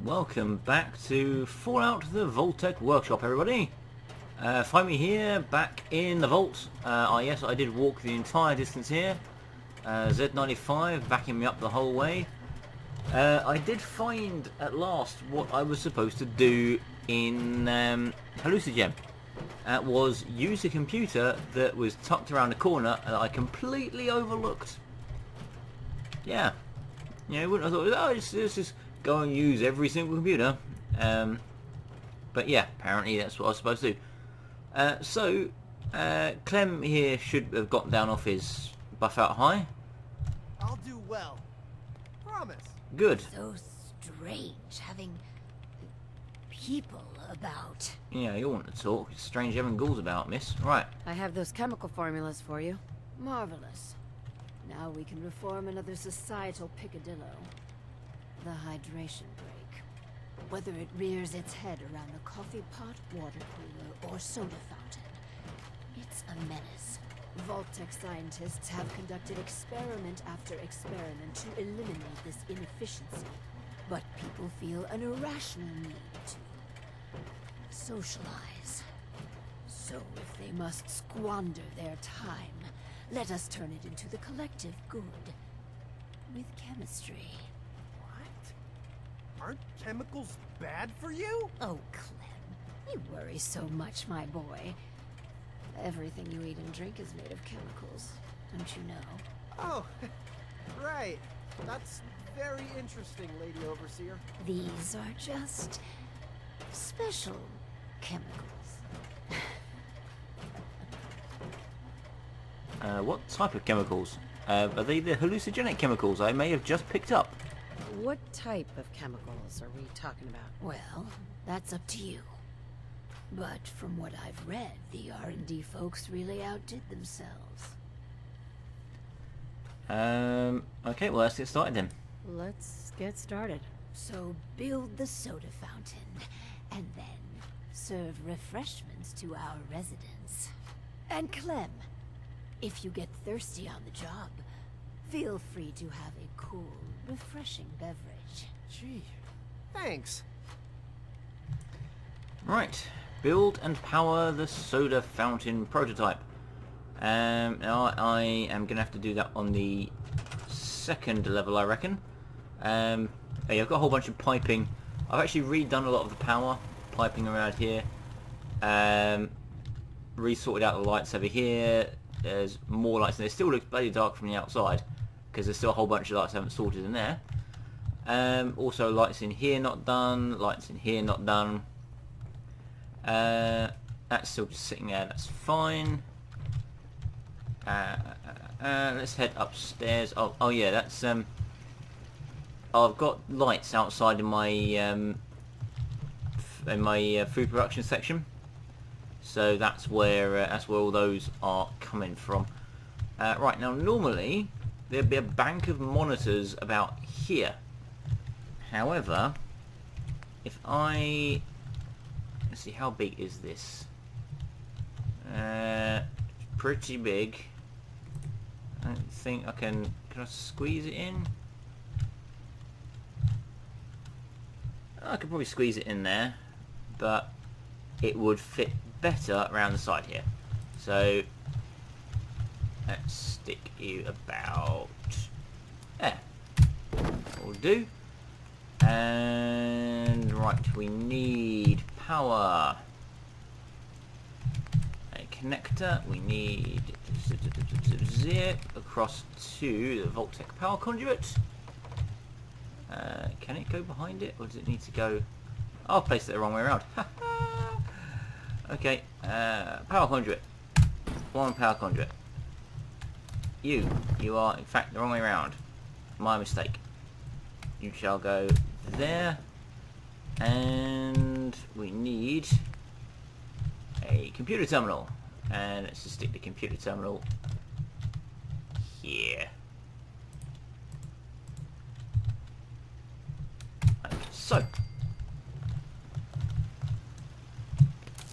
Welcome back to Fallout the Vault-Tec Workshop, everybody. Find me here, back in the vault. Yes, I did walk the entire distance here. Z95 backing me up the whole way. I did find at last what I was supposed to do in Hallucigem. That was use a computer that was tucked around the corner that I completely overlooked. Yeah. You know, I thought, oh, let's just go and use every single computer. But yeah, apparently that's what I was supposed to do. Clem here should have gotten down off his buff out high. I'll do well. Promise. Good. So strange having people about. Yeah, you want to talk. It's strange having ghouls about, miss. Right. I have those chemical formulas for you. Marvelous. Now we can reform another societal picadillo. The hydration break. Whether it rears its head around the coffee pot, water cooler, or soda fountain, it's a menace. Vault-Tec scientists have conducted experiment after experiment to eliminate this inefficiency. But people feel an irrational need to socialize. So if they must squander their time, let us turn it into the collective good. With chemistry. What? Aren't chemicals bad for you? Oh, Clem. You worry so much, my boy. Everything you eat and drink is made of chemicals, don't you know? Oh, right. That's very interesting, Lady Overseer. These are just special chemicals. What type of chemicals? Are they the hallucinogenic chemicals I may have just picked up? What type of chemicals are we talking about? Well, that's up to you. But from what I've read, the R&D folks really outdid themselves. Okay, well, let's get started then. Let's get started. So build the soda fountain, and then serve refreshments to our residents. And Clem, if you get thirsty on the job, feel free to have a cool, refreshing beverage. Gee, thanks. Right. Build and power the soda fountain prototype. Now I am going to have to do that on the second level, I reckon. I've got a whole bunch of piping. I've actually redone a lot of the power piping around here. Resorted out the lights over here. There's more lights, and it still looks bloody dark from the outside because there's still a whole bunch of lights I haven't sorted in there. Also lights in here not done, lights in here not done. That's still just sitting there, that's fine. Let's head upstairs. Oh yeah, that's I've got lights outside in my food production section. So that's where all those are coming from. Right, now normally there'd be a bank of monitors about here. However, if I... let's see, how big is this? Pretty big. I don't think I can... can I squeeze it in? I could probably squeeze it in there, but it would fit better around the side here. So let's stick you about there. Will do. And right, we need power. A connector. We need zip across to the Vault-Tec power conduit. Can it go behind it, or does it need to go... oh, I've placed it the wrong way around. Okay, power conduit. One power conduit. You are in fact the wrong way around. My mistake. You shall go there. And we need a computer terminal. And let's just stick the computer terminal here. Like so.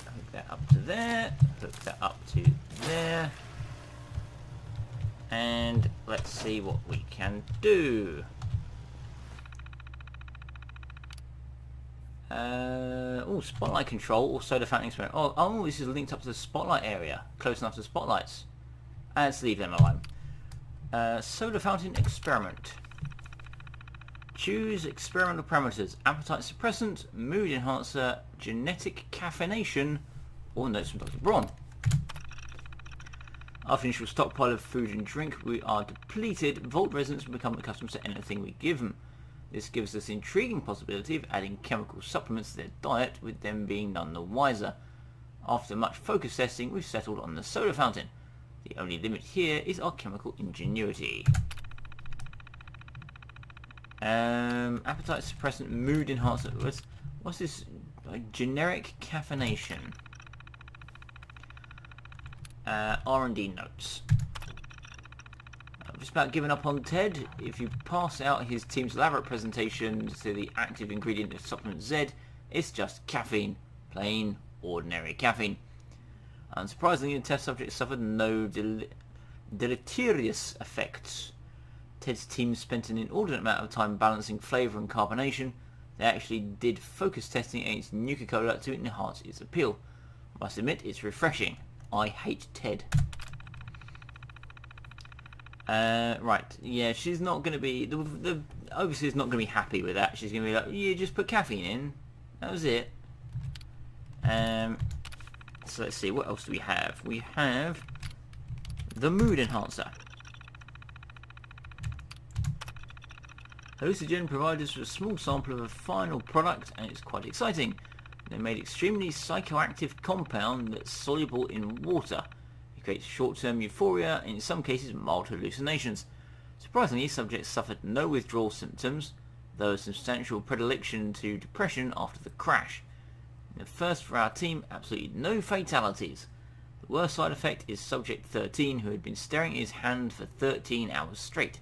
Hook that up to there. Hook that up to there. And let's see what we can do. Oh, spotlight control or soda fountain experiment. Oh, this is linked up to the spotlight area, close enough to the spotlights. Let's leave them alone. Soda fountain experiment. Choose experimental parameters: appetite suppressant, mood enhancer, genetic caffeination, or notes from Dr. Braun. After initial stockpile of food and drink we are depleted, Vault residents will become accustomed to anything we give them. This gives us the intriguing possibility of adding chemical supplements to their diet, with them being none the wiser. After much focus testing, we've settled on the soda fountain. The only limit here is our chemical ingenuity. Appetite suppressant, mood enhancer. What's this? Generic caffeination. R&D notes. I've just about given up on Ted. If you pass out his team's elaborate presentation to the active ingredient of supplement Z, it's just caffeine. Plain, ordinary caffeine. Unsurprisingly, the test subjects suffered no deleterious effects. Ted's team spent an inordinate amount of time balancing flavour and carbonation. They actually did focus testing against Nuka-Cola to enhance its appeal. I must admit, it's refreshing. I hate Ted. Right, yeah, she's not going to be... The overseer's not going to be happy with that. She's going to be like, you just put caffeine in. That was it. So let's see, what else do we have? We have the mood enhancer. Hallucinogen provided us with a small sample of a final product, and it's quite exciting. They made extremely psychoactive compound that's soluble in water. It creates short-term euphoria and in some cases mild hallucinations. Surprisingly, subjects suffered no withdrawal symptoms, though a substantial predilection to depression after the crash. In the first for our team, absolutely no fatalities. The worst side effect is subject 13, who had been staring at his hand for 13 hours straight.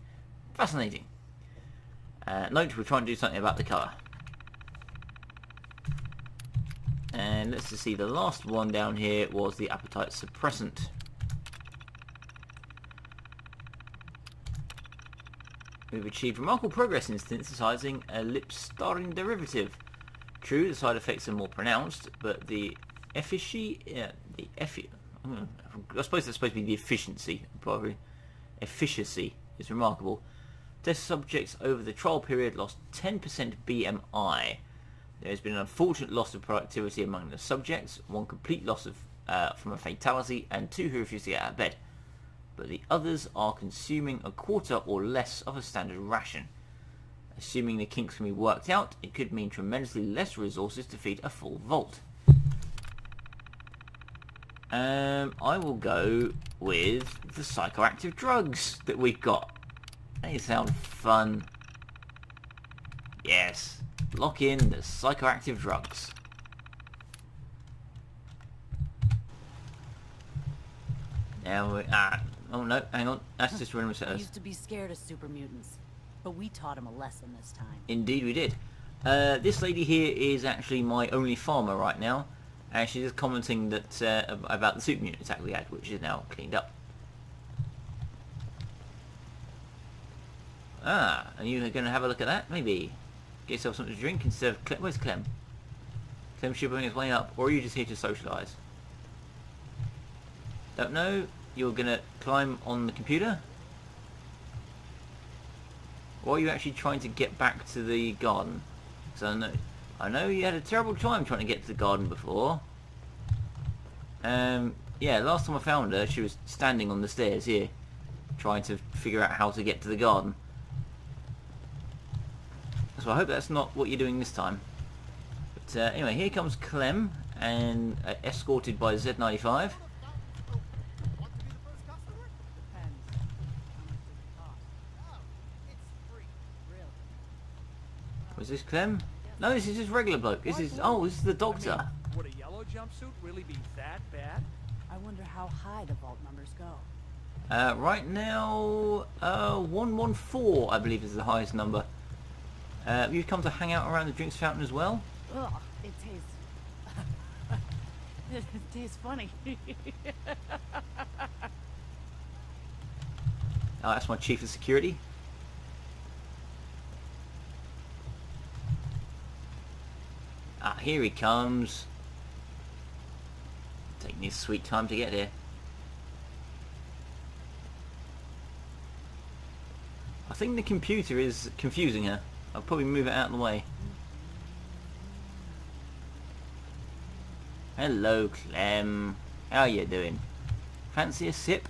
Fascinating. Note, we're trying to do something about the colour. And let's just see, the last one down here was the appetite suppressant. We've achieved remarkable progress in synthesizing a lip-starring derivative. True, the side effects are more pronounced, but the efficacy, I suppose that's supposed to be the efficiency, probably. Efficacy is remarkable. Test subjects over the trial period lost 10% BMI. There has been an unfortunate loss of productivity among the subjects, one complete loss of from a fatality, and 2 who refused to get out of bed. But the others are consuming a quarter or less of a standard ration. Assuming the kinks can be worked out, it could mean tremendously less resources to feed a full vault. I will go with the psychoactive drugs that we've got. They sound fun. Yes. Lock in the psychoactive drugs. Now we... oh no, hang on. That's just random We setters. used to be scared of super mutants, but we taught him a lesson this time. Indeed we did. This lady here is actually my only farmer right now. And she's just commenting that about the super mutant attack we had, which is now cleaned up. Ah, are you going to have a look at that? Maybe get yourself something to drink instead of... Where's Clem? Clem should be on his way up, or are you just here to socialise? Don't know. You're going to climb on the computer? Or are you actually trying to get back to the garden? So I know you had a terrible time trying to get to the garden before. Yeah, last time I found her, she was standing on the stairs here, trying to figure out how to get to the garden. So I hope that's not what you're doing this time. But anyway, here comes Clem, and escorted by Z95. Want to be the first customer? Depends. How much does it cost? Oh, it's free. Really? Was this Clem? No, this is just regular bloke. This is... Oh, this is the doctor. Would a yellow jumpsuit really be that bad? I wonder how high the vault numbers go. Right now, 114, I believe, is the highest number. You've come to hang out around the drinks fountain as well? Ugh, it tastes... it tastes funny. Oh, that's my chief of security. here he comes. Taking his sweet time to get here. I think the computer is confusing her. I'll probably move it out of the way. Hello, Clem. How you doing? Fancy a sip?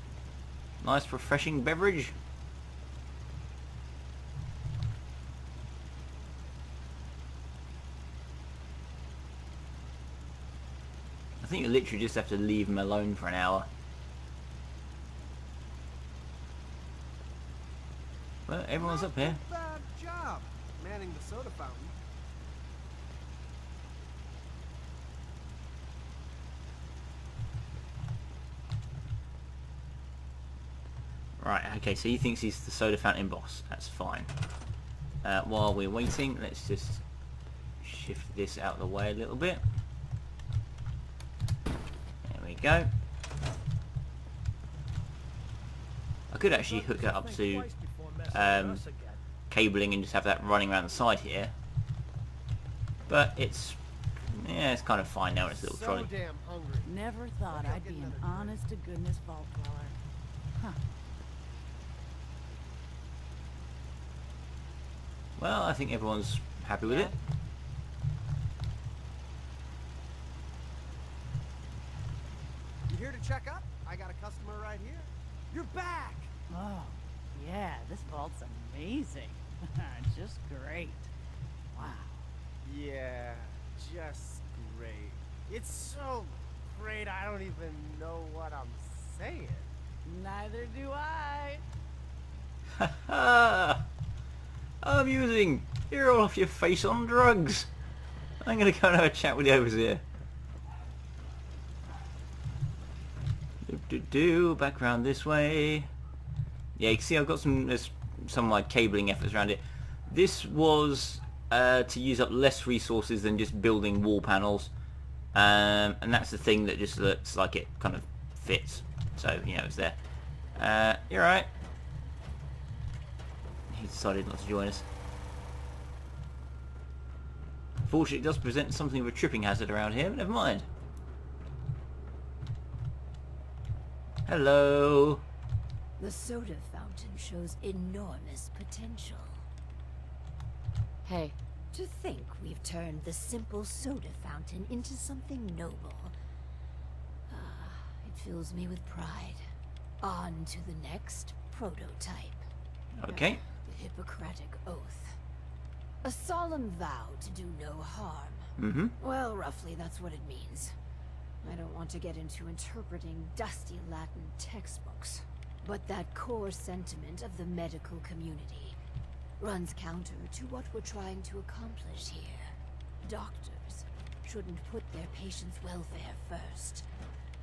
Nice refreshing beverage? I think you literally just have to leave him alone for an hour. Well, everyone's up here. Not a bad job manning the soda fountain. Right, okay, so he thinks he's the soda fountain boss. That's fine. While we're waiting, let's just shift this out of the way a little bit. There we go. I could actually hook it up to cabling and just have that running around the side here. But it's, yeah, it's kind of fine now. It's a little trolley. So damn hungry. Never thought I'd be an honest-to-goodness vault dweller. Huh. Well, I think everyone's happy with it. You here to check up? I got a customer right here. You're back. Oh, yeah, this vault's amazing. Just great. Wow. Yeah, just great. It's so great I don't even know what I'm saying. Neither do I. Ha ha! Amusing! You're all off your face on drugs! I'm gonna go and have a chat with the overseer. Back around this way. Yeah, you can see I've got some of my cabling efforts around it. This was to use up less resources than just building wall panels. And that's the thing that just looks like it kind of fits. So, you know, it's there. You're right. He decided not to join us. Fortunately, it does present something of a tripping hazard around here, but never mind. Hello. The soda fountain shows enormous potential. Hey, To think we've turned the simple soda fountain into something noble. It fills me with pride. On to the next prototype. Okay. The Hippocratic Oath. A solemn vow to do no harm. Mm-hmm. Well, roughly that's what it means. I don't want to get into interpreting dusty Latin textbooks, but that core sentiment of the medical community runs counter to what we're trying to accomplish here. Doctors shouldn't put their patients' welfare first.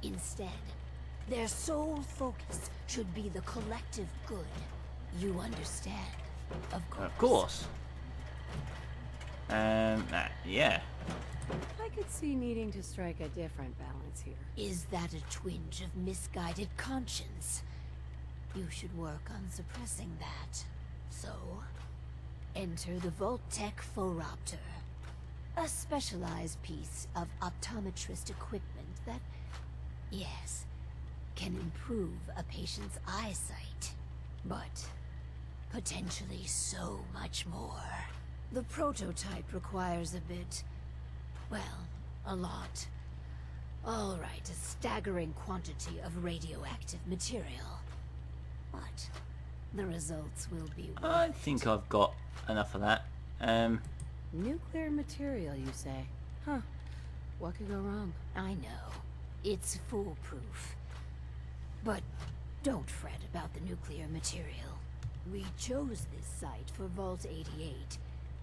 Instead, their sole focus should be the collective good. You understand, of course. Of course. Yeah. I could see needing to strike a different balance here. Is that a twinge of misguided conscience? You should work on suppressing that. So, enter the Vault-Tec Worpshop, a specialized piece of optometrist equipment that, yes, can improve a patient's eyesight, but potentially so much more. The prototype requires a bit, well, a lot. All right, a staggering quantity of radioactive material. But the results will be worth I think I've got enough of that. Nuclear material, you say? Huh. What could go wrong? I know. It's foolproof. But don't fret about the nuclear material. We chose this site for Vault 88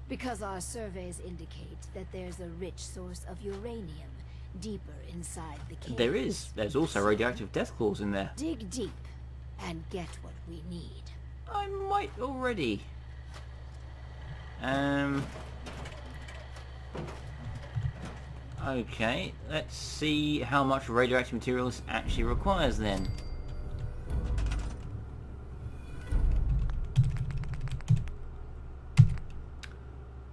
because our surveys indicate that there's a rich source of uranium deeper inside the cave. There is. There's also radioactive death claws in there. Dig deep and get what we need. I might already. Okay, let's see how much radioactive material this actually requires then.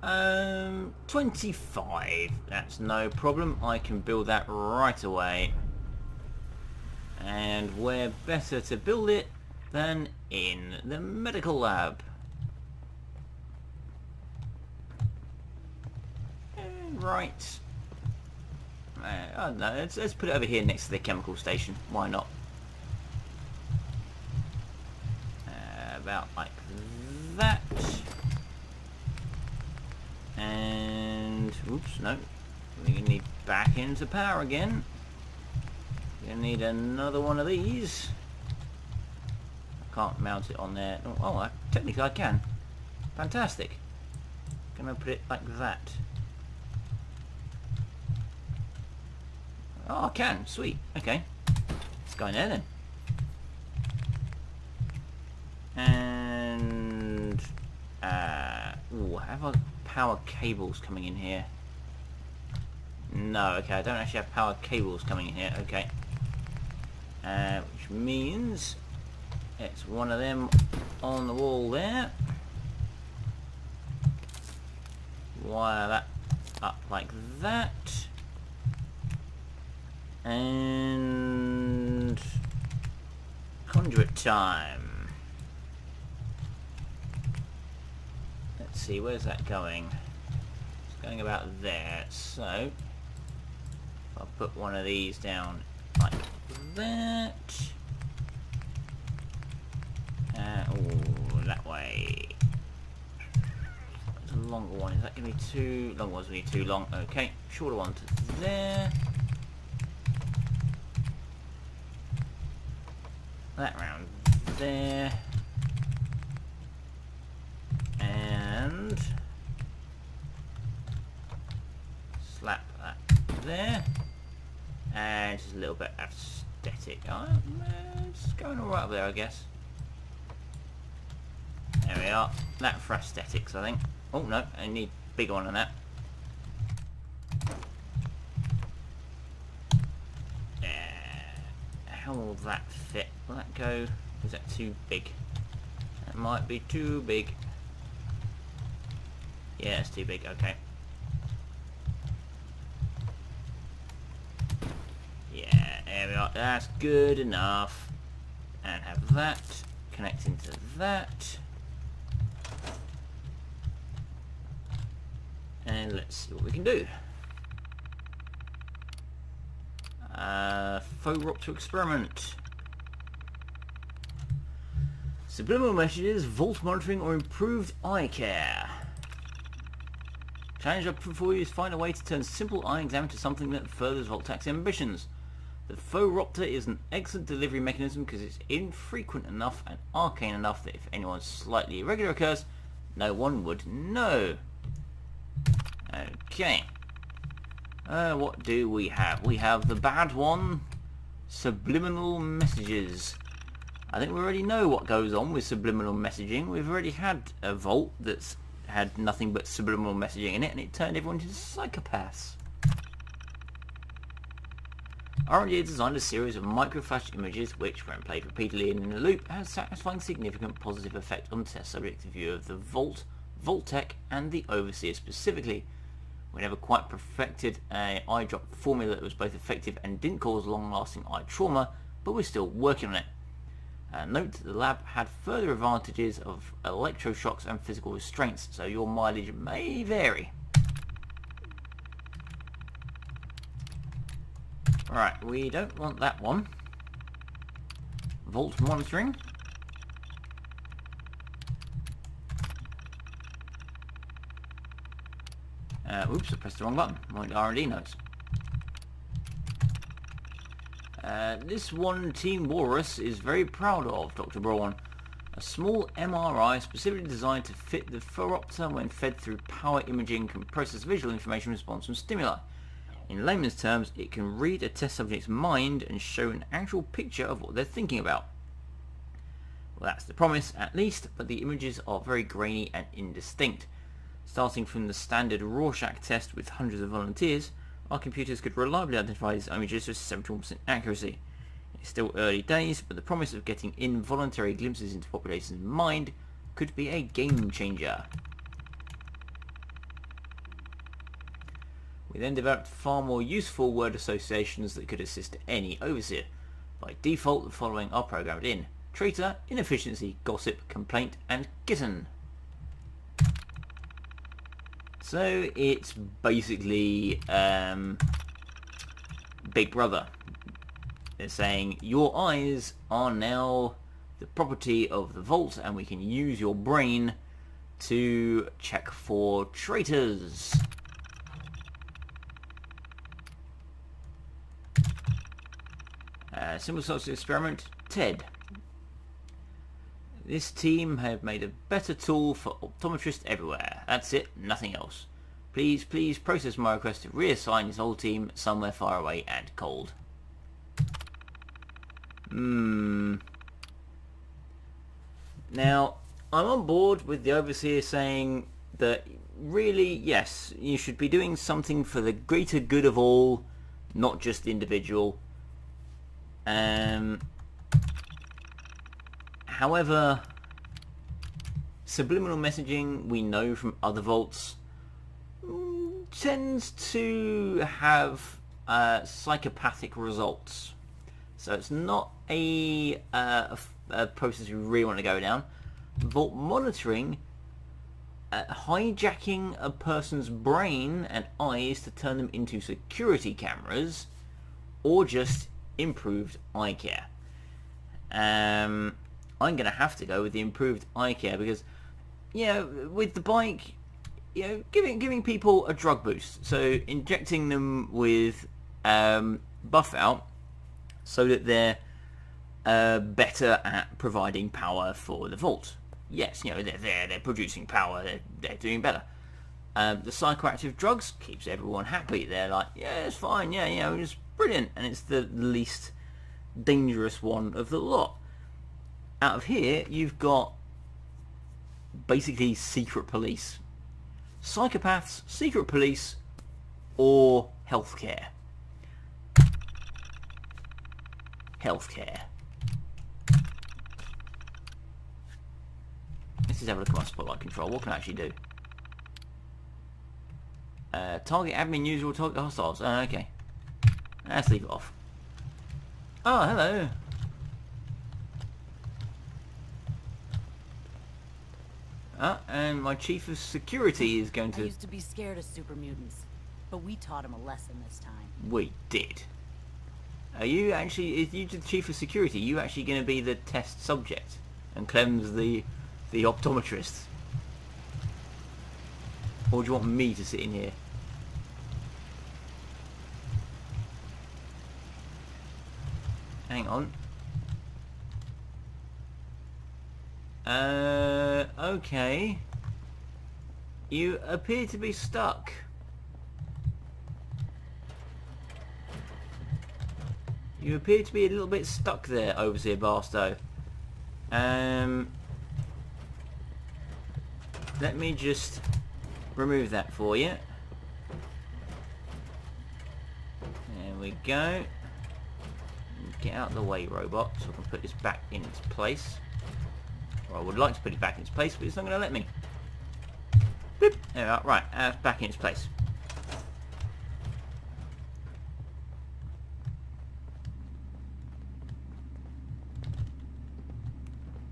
25. That's no problem. I can build that right away. And where better to build it than in the medical lab. Right. I don't know. Let's put it over here next to the chemical station. Why not? About like that. And oops, no. We need back into power again. We're gonna need another one of these. I can't mount it on there. Oh, technically I can. Fantastic. Gonna put it like that. Oh, I can. Sweet. Okay. Let's go in there then. And ooh, have I power cables coming in here? No. Okay, I don't actually have power cables coming in here. Okay. Which means it's one of them on the wall there. Wire that up like that. And conduit time. Let's see, where's that going? It's going about there. So if I put one of these down like that. Oh, that way. It's a longer one. Is that going to be too long? Was going to be too long. Okay, shorter one to there. That round there. And slap that there. And just a little bit aesthetic. It's going alright up there, I guess. There we are. That for aesthetics, I think. Oh no, I need a bigger one than that. How will that fit? Will that go? Is that too big? That might be too big. Yeah, it's too big. Okay. Yeah, there we are. That's good enough. And have that connect into that. And let's see what we can do. Vault-Tec experiment. Subliminal messages, vault monitoring, or improved eye care. Challenge up for you is find a way to turn simple eye exam into something that furthers Vault-Tec's ambitions. The Vault-Tec is an excellent delivery mechanism because it's infrequent enough and arcane enough that if anyone slightly irregular occurs, no one would know. Okay. What do we have? We have the bad one, subliminal messages. I think we already know what goes on with subliminal messaging. We've already had a vault that's had nothing but subliminal messaging in it, and it turned everyone into psychopaths. R&D has designed a series of microflash images which, when played repeatedly and in a loop, has satisfying significant positive effect on test subjects' view of the Vault-Tec and the Overseer specifically. We never quite perfected an eye drop formula that was both effective and didn't cause long-lasting eye trauma, but we're still working on it. Note that the lab had further advantages of electroshocks and physical restraints, so your mileage may vary. Alright, we don't want that one. Vault monitoring. Oops, I pressed the wrong button. My R&D notes. This one Team Walrus is very proud of, Dr. Braun. A small MRI specifically designed to fit the Vault-Tec when fed through power imaging can process visual information response from stimuli. In layman's terms, it can read a test subject's mind and show an actual picture of what they're thinking about. Well, that's the promise, at least, but the images are very grainy and indistinct. Starting from the standard Rorschach test with hundreds of volunteers, our computers could reliably identify these images with 71% accuracy. It's still early days, but the promise of getting involuntary glimpses into the population's mind could be a game changer. We then developed far more useful word associations that could assist any overseer. By default, the following are programmed in: traitor, inefficiency, gossip, complaint, and kitten. So it's basically Big Brother. They're saying your eyes are now the property of the Vault, and we can use your brain to check for traitors. Simple social experiment, TED. This team have made a better tool for optometrists everywhere. That's it, nothing else. Please process my request to reassign this whole team somewhere far away and cold. Now, I'm on board with the overseer saying that really, yes, you should be doing something for the greater good of all, not just the individual. However, subliminal messaging, we know from other vaults, tends to have psychopathic results. So it's not a process we really want to go down. Vault monitoring, hijacking a person's brain and eyes to turn them into security cameras, or just improved eye care. I'm going to have to go with the improved eye care because, you know, with the bike, you know, giving people a drug boost. So injecting them with buff out so that they're better at providing power for the Vault. Yes, you know, they're producing power, they're doing better. The psychoactive drugs keeps everyone happy. They're like, yeah, it's fine, yeah, you know, it's brilliant, and it's the least dangerous one of the lot. Out of here, you've got basically secret police. Psychopaths, secret police, or healthcare. Healthcare. Let's just have a look at my spotlight control. What can I actually do? Target admin user will target hostiles. Oh, okay. Let's leave it off. Oh, hello. And my chief of security is going I to... used to be scared of super mutants, but we taught him a lesson this time. We did. Are you actually... Is you the chief of security? Are you actually going to be the test subject? And Clem's the optometrist? Or do you want me to sit in here? Hang on. Okay. You appear to be stuck. You appear to be a little bit stuck there, Overseer Barstow. Let me just remove that for you. There we go. Get out of the way, robot, so I can put this back in its place. Or I would like to put it back in its place, but it's not going to let me. Boop. There we are. Right, it's back in its place.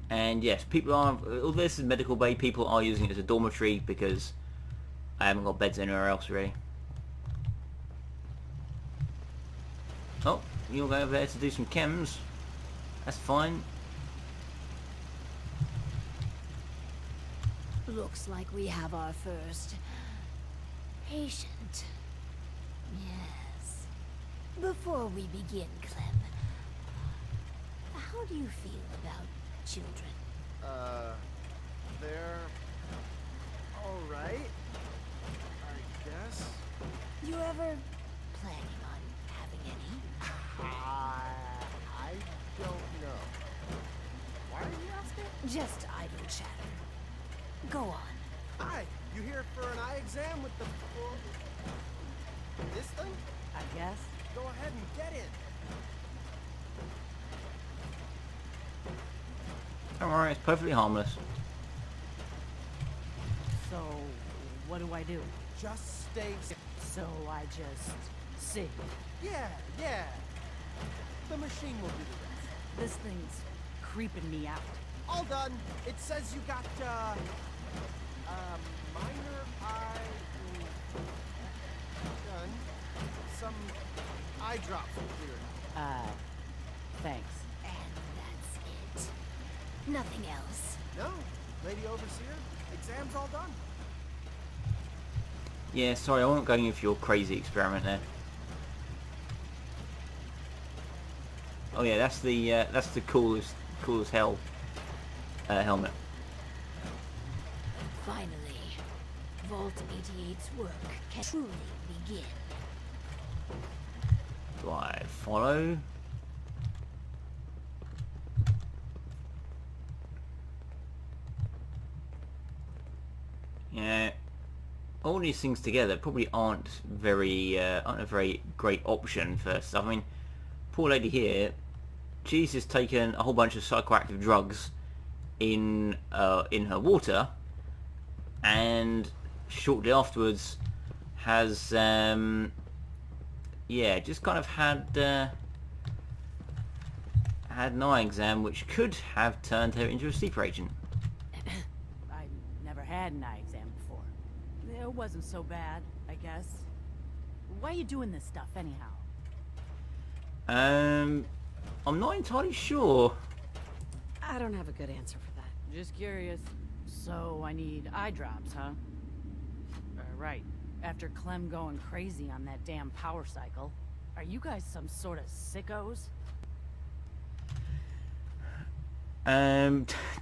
And yes, people are... Although this is medical bay, people are using it as a dormitory because I haven't got beds anywhere else, really. Oh, you'll go over there to do some chems. That's fine. Looks like we have our first patient. Yes. Before we begin, Clem, how do you feel about children? They're alright, I guess. You ever planning on having any? I don't know. Why are you asking? Just idle chatter. Go on. Hi, you here for an eye exam with the... This thing? I guess. Go ahead and get in. Don't worry, it's perfectly harmless. So, What do I do? Just stay. So I just sit. Yeah, yeah. The machine will do the rest. This thing's creeping me out. All done. It says you got minor eye. Done. Some eye drops will clear it. Thanks. And that's it. Nothing else. No, Lady Overseer. Exam's all done. Yeah, sorry, I wasn't going with your crazy experiment there. Oh yeah, that's the coolest hell helmet. Finally, Vault 88's work can truly begin. Do I follow? Yeah, all these things together probably aren't a very great option for stuff. I mean, poor lady here, she's just taken a whole bunch of psychoactive drugs in her water, and shortly afterwards has yeah, just kind of had an eye exam which could have turned her into a sleeper agent. I never had an eye exam before. It wasn't so bad, I guess. Why are you doing this stuff anyhow? I'm not entirely sure. I don't have a good answer for that. Just curious. So I need eye drops, huh? Right. After Clem going crazy on that damn power cycle. Are you guys some sort of sickos?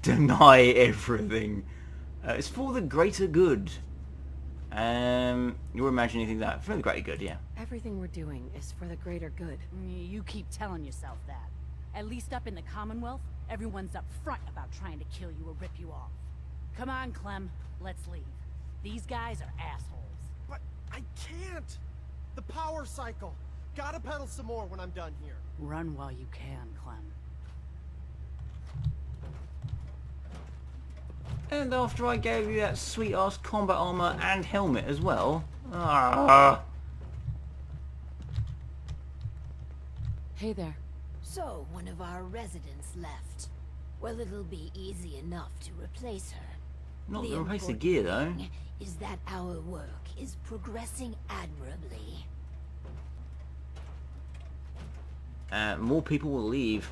Deny everything. It's for the greater good. You're imagining things like that. For the greater good, yeah. Everything we're doing is for the greater good. You keep telling yourself that. At least up in the Commonwealth, everyone's up front about trying to kill you or rip you off. Come on, Clem. Let's leave. These guys are assholes. But I can't. The power cycle. Gotta pedal some more when I'm done here. Run while you can, Clem. And after I gave you that sweet-ass combat armor and helmet as well. Ah. Hey there. So, one of our residents left. Well, it'll be easy enough to replace her. Not The to replace the important gear though. thing is that our work is progressing admirably. More people will leave.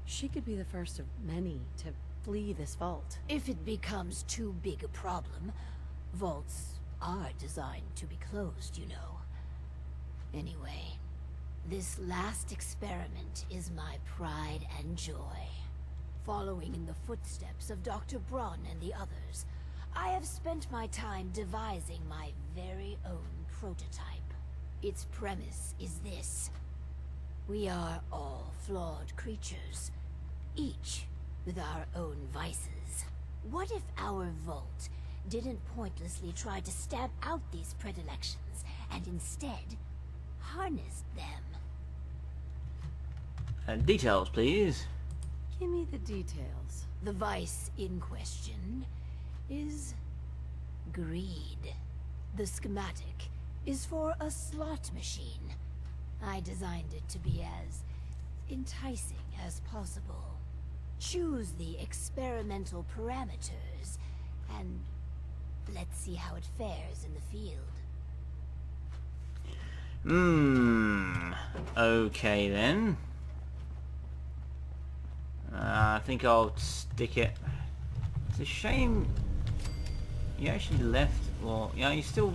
She could be the first of many to flee this vault. If it becomes too big a problem, vaults are designed to be closed, you know. Anyway, this last experiment is my pride and joy. Following in the footsteps of Dr. Braun and the others, I have spent my time devising my very own prototype. Its premise is this. We are all flawed creatures, each with our own vices. What if our vault didn't pointlessly try to stamp out these predilections, and instead harnessed them? Details, please. Give me the details. The vice in question is greed. The schematic is for a slot machine. I designed it to be as enticing as possible. Choose the experimental parameters, and let's see how it fares in the field. Okay then. I think I'll stick it. It's a shame you actually left. Well, yeah, you still.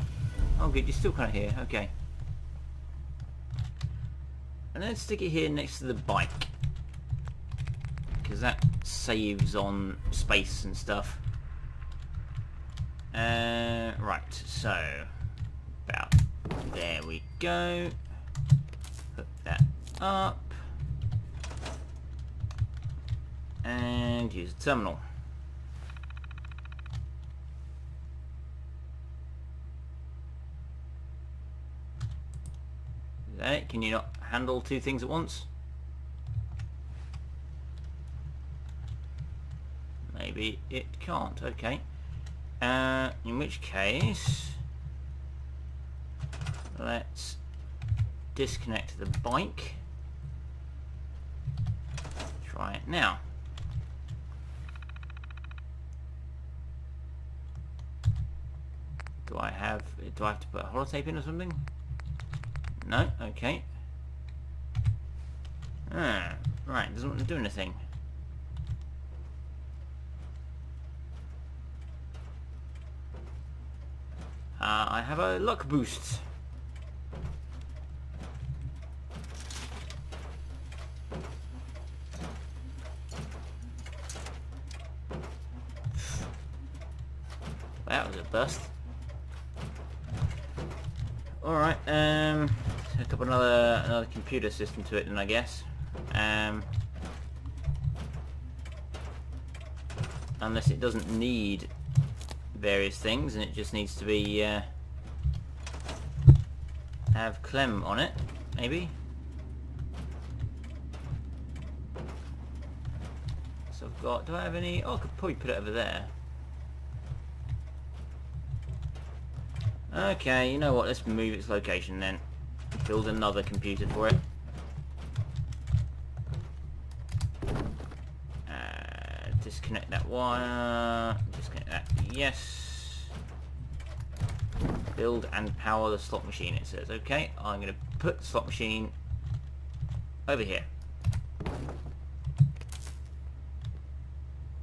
Oh, good. You're still kind of here. Okay. And then stick it here next to the bike, because that saves on space and stuff. Right. So about there we go. Put that up. And use the terminal. Is that it? Can you not handle two things at once? Maybe it can't. Okay. In which case, let's disconnect the bike. Try it now. Do I have to put a holotape in or something? No, okay. Right, doesn't want to do anything. I have a luck boost. That was a bust. Alright, hook up another computer system to it then, I guess. Unless it doesn't need various things and it just needs to be have Clem on it, maybe. So I've got, do I have any? Oh, I could probably put it over there. Okay, you know what, let's move its location then. Build another computer for it. Disconnect that wire, disconnect that, yes. Build and power the slot machine, it says. Okay, I'm going to put the slot machine over here.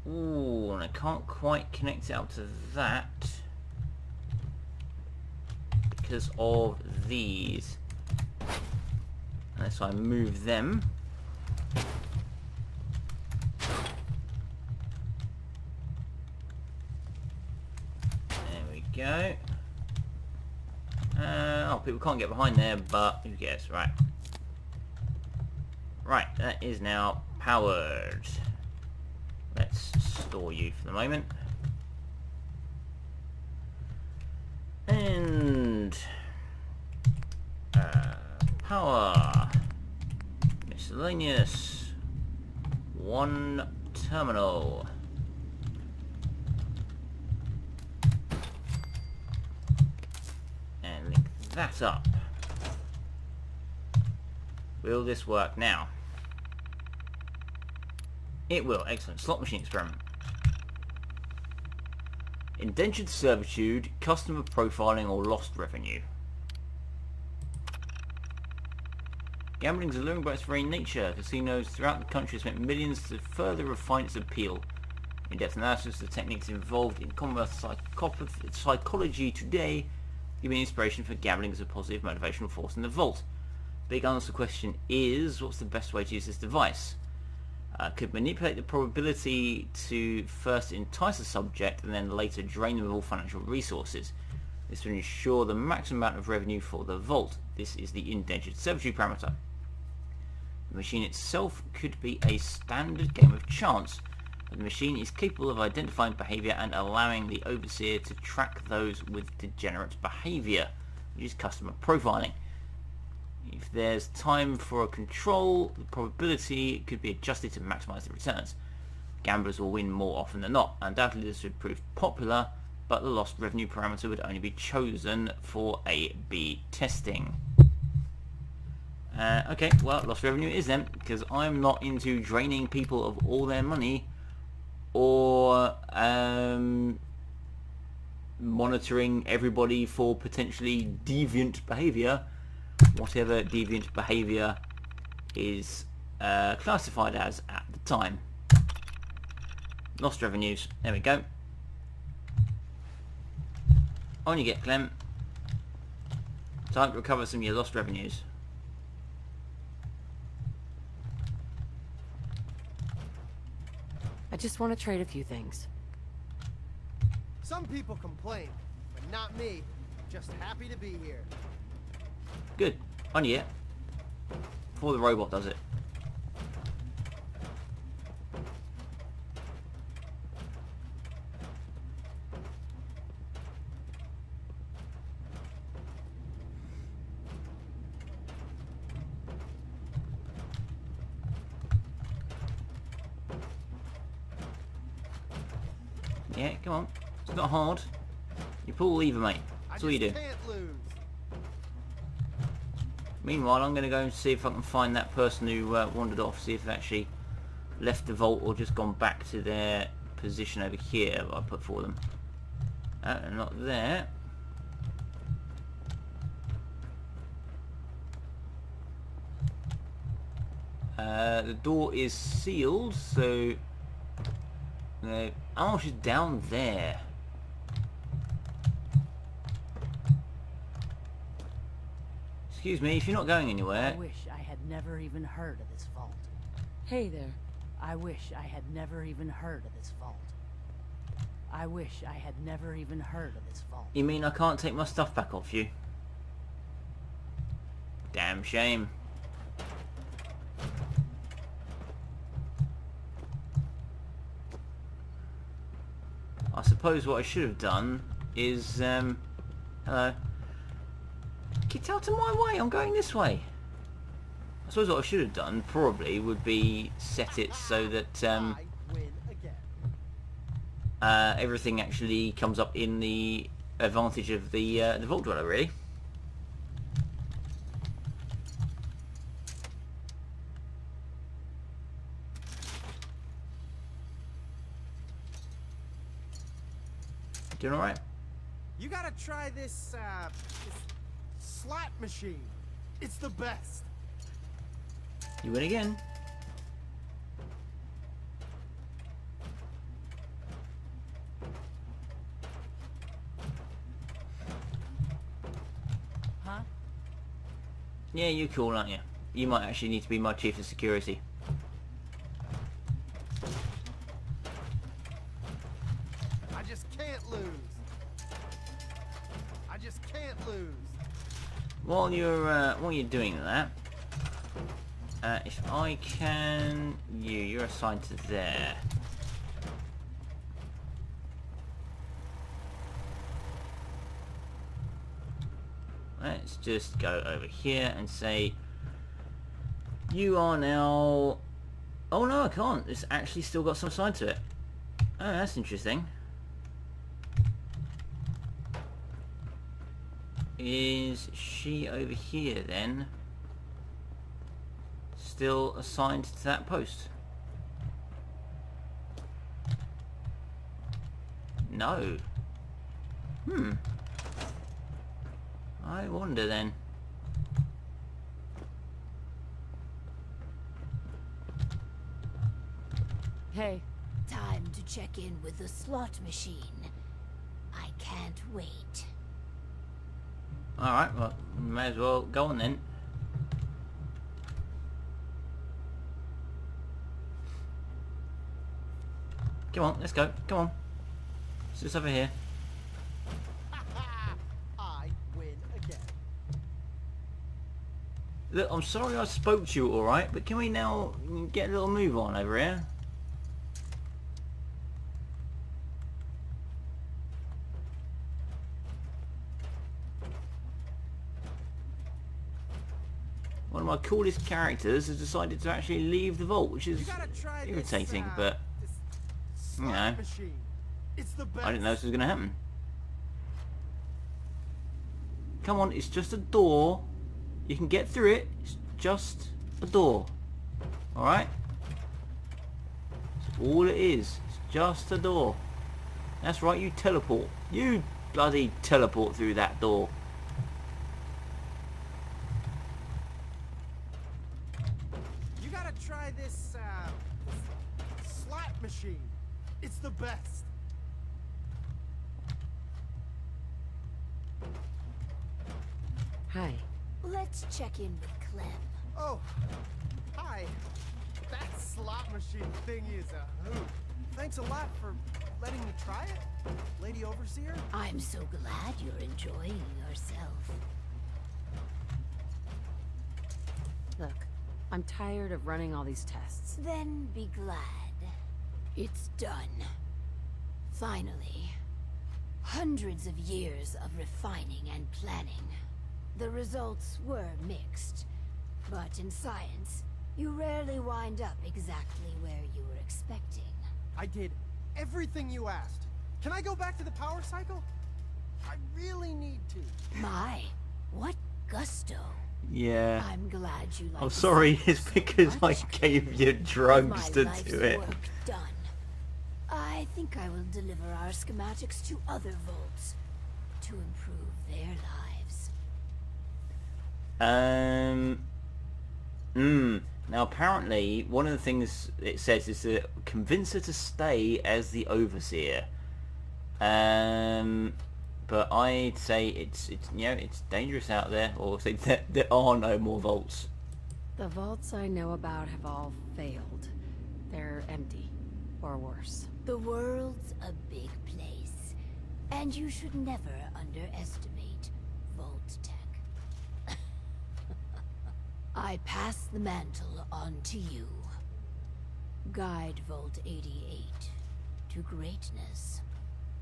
Ooh, and I can't quite connect it up to that because of these. Unless I move them. Go. Oh, people can't get behind there, but who cares, right? Right, that is now powered. Let's store you for the moment. And power. Miscellaneous. One terminal. That up. Will this work now? It will. Excellent. Slot machine experiment. Indentured servitude, customer profiling, or lost revenue. Gambling is alluring by its very nature. Casinos throughout the country have spent millions to further refine its appeal. In-depth analysis of the techniques involved in commerce psychology today give me inspiration for gambling as a positive motivational force in the Vault. Big unanswered question is, what's the best way to use this device? Could manipulate the probability to first entice a subject and then later drain them of all financial resources. This will ensure the maximum amount of revenue for the Vault. This is the indentured servitude parameter. The machine itself could be a standard game of chance. The machine is capable of identifying behavior and allowing the overseer to track those with degenerate behavior, which is customer profiling. If there's time for a control, the probability could be adjusted to maximize the returns. Gamblers will win more often than not. Undoubtedly this would prove popular, but the lost revenue parameter would only be chosen for A/B testing. Okay, well, lost revenue is then, because I'm not into draining people of all their money or monitoring everybody for potentially deviant behavior, whatever deviant behavior is classified as at the time. Lost revenues, there we go. On you get, Clem. Time to recover some of your lost revenues. I just want to trade a few things. Some people complain, but not me. Just happy to be here. Good. On you get. Before the robot does it. Yeah, come on. It's not hard. You pull the lever, mate. I That's all you do. just can't lose. Meanwhile, I'm going to go and see if I can find that person who wandered off, see if they actually left the vault or just gone back to their position over here that I put for them. They're not there. The door is sealed, so... oh, she's down there. Excuse me, if you're not going anywhere... I wish I had never even heard of this vault. Hey there. I wish I had never even heard of this vault. I wish I had never even heard of this vault. You mean I can't take my stuff back off you? Damn shame. I suppose what I should have done is, hello. Get out of my way, I'm going this way. I suppose what I should have done, probably, would be set it so that, I win again. everything actually comes up in the advantage of the Vault Dweller, really. Doing alright? You gotta try this slot machine. It's the best. You win again. Huh? Yeah, you're cool, aren't you? You might actually need to be my chief of security. I just can't lose. I just can't lose. While you're doing that, if I can, you're assigned to there. Let's just go over here and say, you are now... Oh no, I can't. It's actually still got some side to it. Oh, that's interesting. Is she over here then? Still assigned to that post? No. I wonder then. Hey. Time to check in with the slot machine. I can't wait. Alright, well, may as well go on then. Come on, let's go. Come on. It's just over here. I win again. Look, I'm sorry I spoke to you, alright, but can we now get a little move on over here? One of my coolest characters has decided to actually leave the vault, which is You gotta try irritating, this, but this you slot know, machine. It's the best. I didn't know this was going to happen. Come on, it's just a door. You can get through it. It's just a door. Alright? That's all it is. It's just a door. That's right, you teleport. You bloody teleport through that door. You gotta try this slot machine. It's the best. Hi. Let's check in with Clem. Oh, hi. That slot machine thing is a hoot. Thanks a lot for letting me try it, Lady Overseer. I'm so glad you're enjoying yourself. Look, I'm tired of running all these tests. Then be glad. It's done. Finally. Hundreds of years of refining and planning. The results were mixed. But in science, you rarely wind up exactly where you were expecting. I did everything you asked. Can I go back to the power cycle? I really need to. My, what gusto. Yeah. I'm glad you like I'm the sorry, sound it's so because I much. gave you With drugs my to life's do it. work done, I think I will deliver our schematics to other vaults to improve their lives. Now apparently one of the things it says is to convince her to stay as the overseer. But I'd say it's you know, it's dangerous out there, or say that there are no more vaults. The vaults I know about have all failed. They're empty, or worse. The world's a big place, and you should never underestimate Vault-Tec. I pass the mantle on to you. Guide Vault 88 to greatness.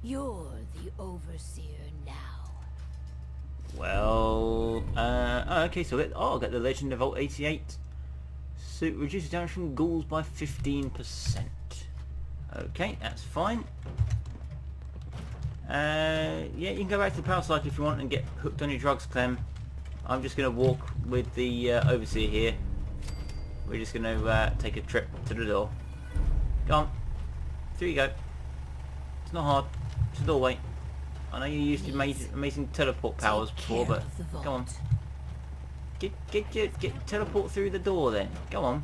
You're the overseer now. Well, okay, so I'll get the Legend of Vault 88. Suit reduces damage from ghouls by 15%. Okay, that's fine. Yeah, you can go back to the power cycle if you want and get hooked on your drugs, Clem. I'm just going to walk with the overseer here. We're just going to take a trip to the door. Go on. Through you go. It's not hard. It's a doorway. I know you used amazing teleport powers before, but come on. Get teleport through the door then. Go on.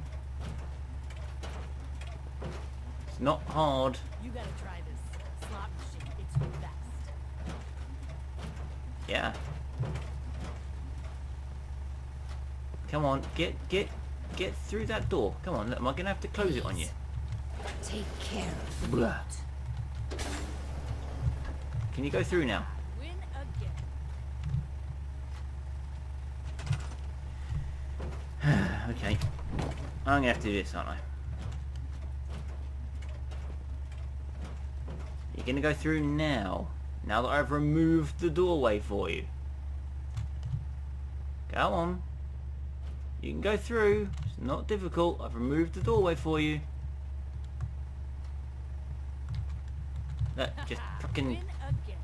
It's not hard. You gotta try this slot machine. It's the best. Yeah. Come on, get through that door. Come on, look, am I gonna have to close it on you? Take care of the Blah. vault. Can you go through now? Win again. Okay. I'm gonna have to do this, aren't I? You're gonna go through now. Now that I've removed the doorway for you. Go on. You can go through. It's not difficult. I've removed the doorway for you. Look, just fucking... Win again.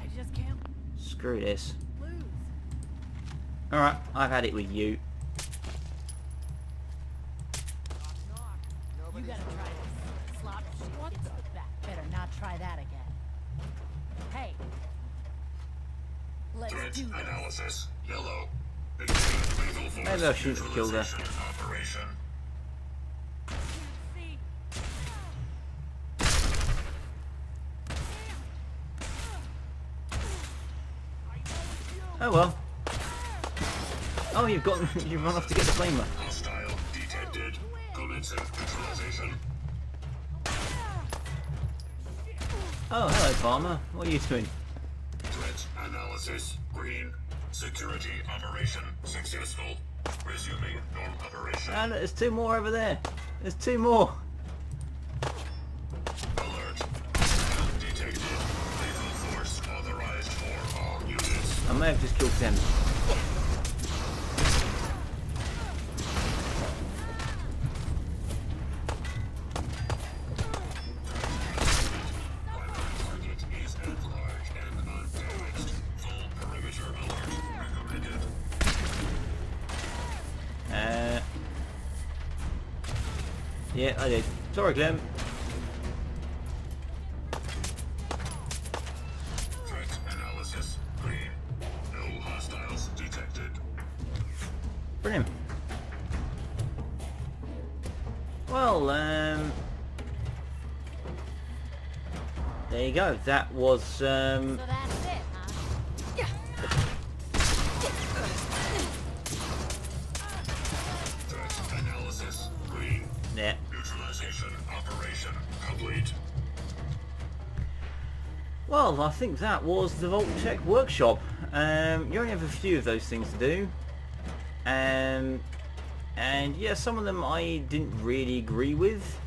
I just can't Screw this. lose. Alright, I've had it with you. You gotta try this slot machine. It's the best. Better not try that again. Hey. Let's Threat do this. analysis. Yellow. Lethal force Maybe I shouldn't have killed her. neutralization operation. See? Oh well. Oh, you've run off to get the flamer. Hostile detected. Commencing neutralization. Oh, hello, farmer. What are you doing? Threat analysis. Green. Security operation successful. Resuming norm operation. Ah, look, there's two more over there. There's two more. Alert. Detected. Lethal force authorized for all units. I may have just killed them. Target is at large and undamaged. Full perimeter alert recommended. Yeah, I did. Sorry, Clem. Threat analysis. Green. No hostiles detected. Brilliant. Well, there you go. That was, So that's it, huh? Threat analysis. Green. yeah. Neutralization operation complete. Well, I think that was the Vault-Tec Workshop. You only have a few of those things to do. And yeah, some of them I didn't really agree with,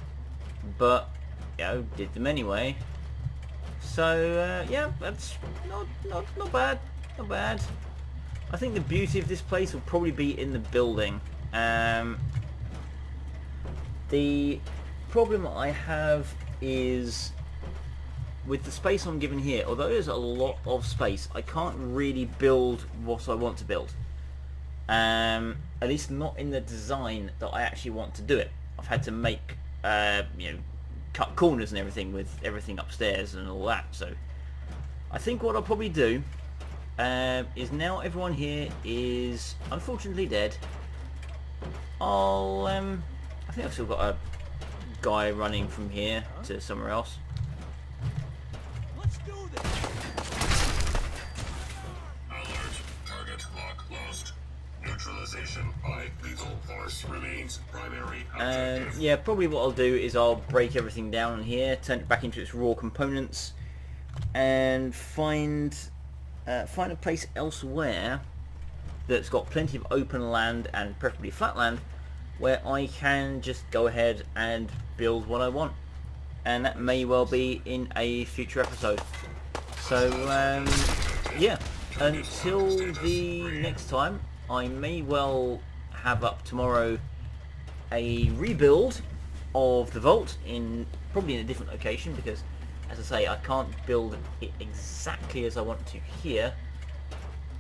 but you know, did them anyway. So yeah, that's not bad, not bad. I think the beauty of this place will probably be in the building. The problem I have is with the space I'm given here, although there's a lot of space, I can't really build what I want to build. At least not in the design that I actually want to do it. I've had to make, you know, cut corners and everything with everything upstairs and all that. So I think what I'll probably do is, now everyone here is unfortunately dead, I think I've still got a guy running from here to somewhere else. Let's do this. Alert. Target lock lost. Neutralization by lethal force remains primary objective. Yeah, probably what I'll do is I'll break everything down here, turn it back into its raw components, and find a place elsewhere that's got plenty of open land and preferably flat land where I can just go ahead and build what I want, and that may well be in a future episode. So yeah, until the next time, I may well have up tomorrow a rebuild of the vault, probably in a different location, because as I say, I can't build it exactly as I want to here,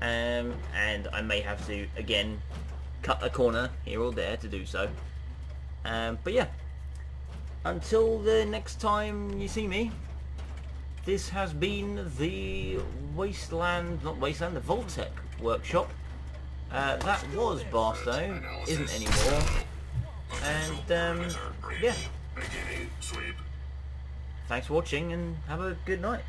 and I may have to again cut a corner here or there to do so. But yeah, until the next time you see me, this has been the the Vault-Tec Workshop. That was Barstow, isn't anymore, and yeah, Beginning sweep. thanks for watching and have a good night.